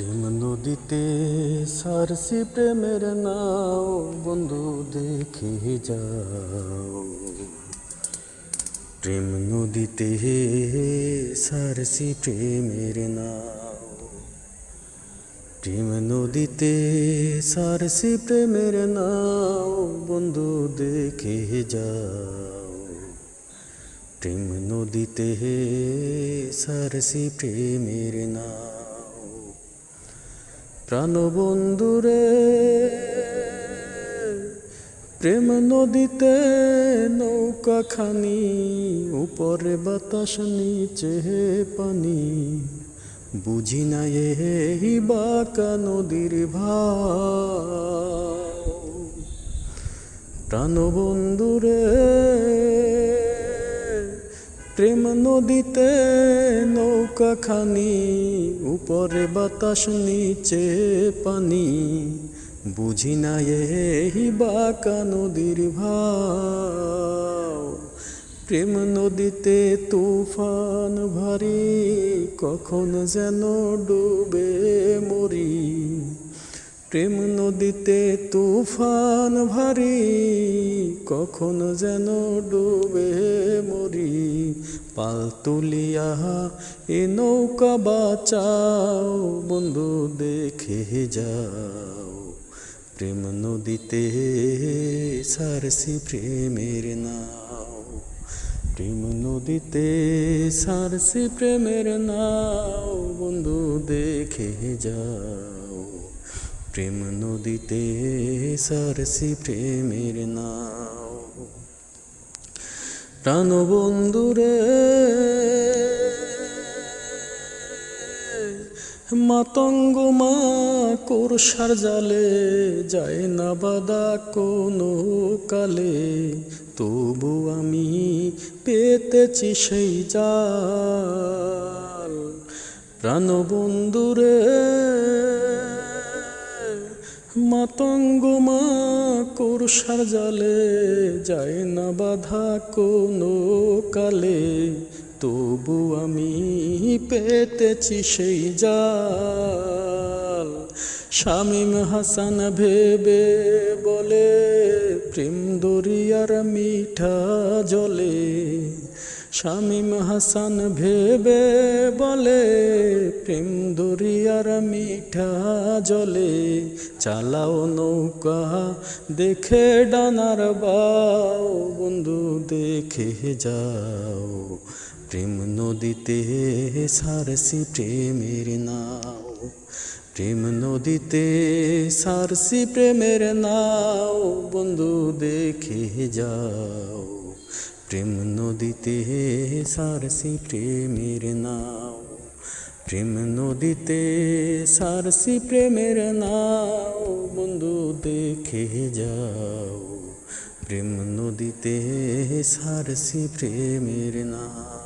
প্রেম নদীতে সারসি প্রেমের নাও বন্ধু দেখে যাও। প্রেম নদীতে সারসি প্রেমের নাও। প্রেম নদীতে সারসি প্রেমের নাও বন্ধু দেখে যাও। প্রেম নদীতে সারসি প্রেমের নাও। প্রাণবন্ধুরে প্রেম নদীতে নৌকাখানি, উপরে বাতাস নিচে পানি। বুঝি না এই বাঁকা নদীর ভাব। প্রাণবন্ধুরে প্রেম নদীতে নৌকাখানি, উপরে বাতাস নিচে পানি। বুঝি না এই বাঁকা নদীর ভাব। প্রেম নদীতে তুফান ভারী, কখন যেন ডুবে মরি। প্রেম নদীতে তুফান ভারী, কখন যেন ডুবে মরি। পাল তুলিয়া এ নৌকা বাঁচাও বন্ধু দেখে যাও। প্রেম নদীতে সারসি প্রেমের নাও। প্রেম নদীতে সারসি প্রেমের নাও বন্ধু দেখে যাও। প্রেম নদীতে সারসি প্রেমের নাও। প্রাণবন্ধুরে মাতঙ্গ মাকড়সার জালে যায় না বাধা কোনো কালে। তবু আমি পেতেছি সেই জাল। প্রাণবন্ধুরে মাতঙ্গ মাকড়সার জালে যায় না বাধা কোনো কালে। তবু আমি পেতেছি সেই জাল। শামীম হাসান ভেবে বলে প্রেম দরিয়ার মিঠা জলে। শামীম হাসান ভেবে বলে প্রেম দরিয়ার মিঠা জলে। চালাও নৌকা দেখে ডানার বাও বন্ধু দেখে যাও। প্রেম নদীতে সারসি প্রেমের নাও। প্রেম নদীতে সারসি প্রেমের নাও বন্ধু দেখে যাও। প্রেম নদীতে সারসি প্রেমের নাও। প্রেম নদীতে সারসি প্রেমের নাও বন্ধু দেখে যাও। প্রেম নদীতে সারসি প্রেমের নাও।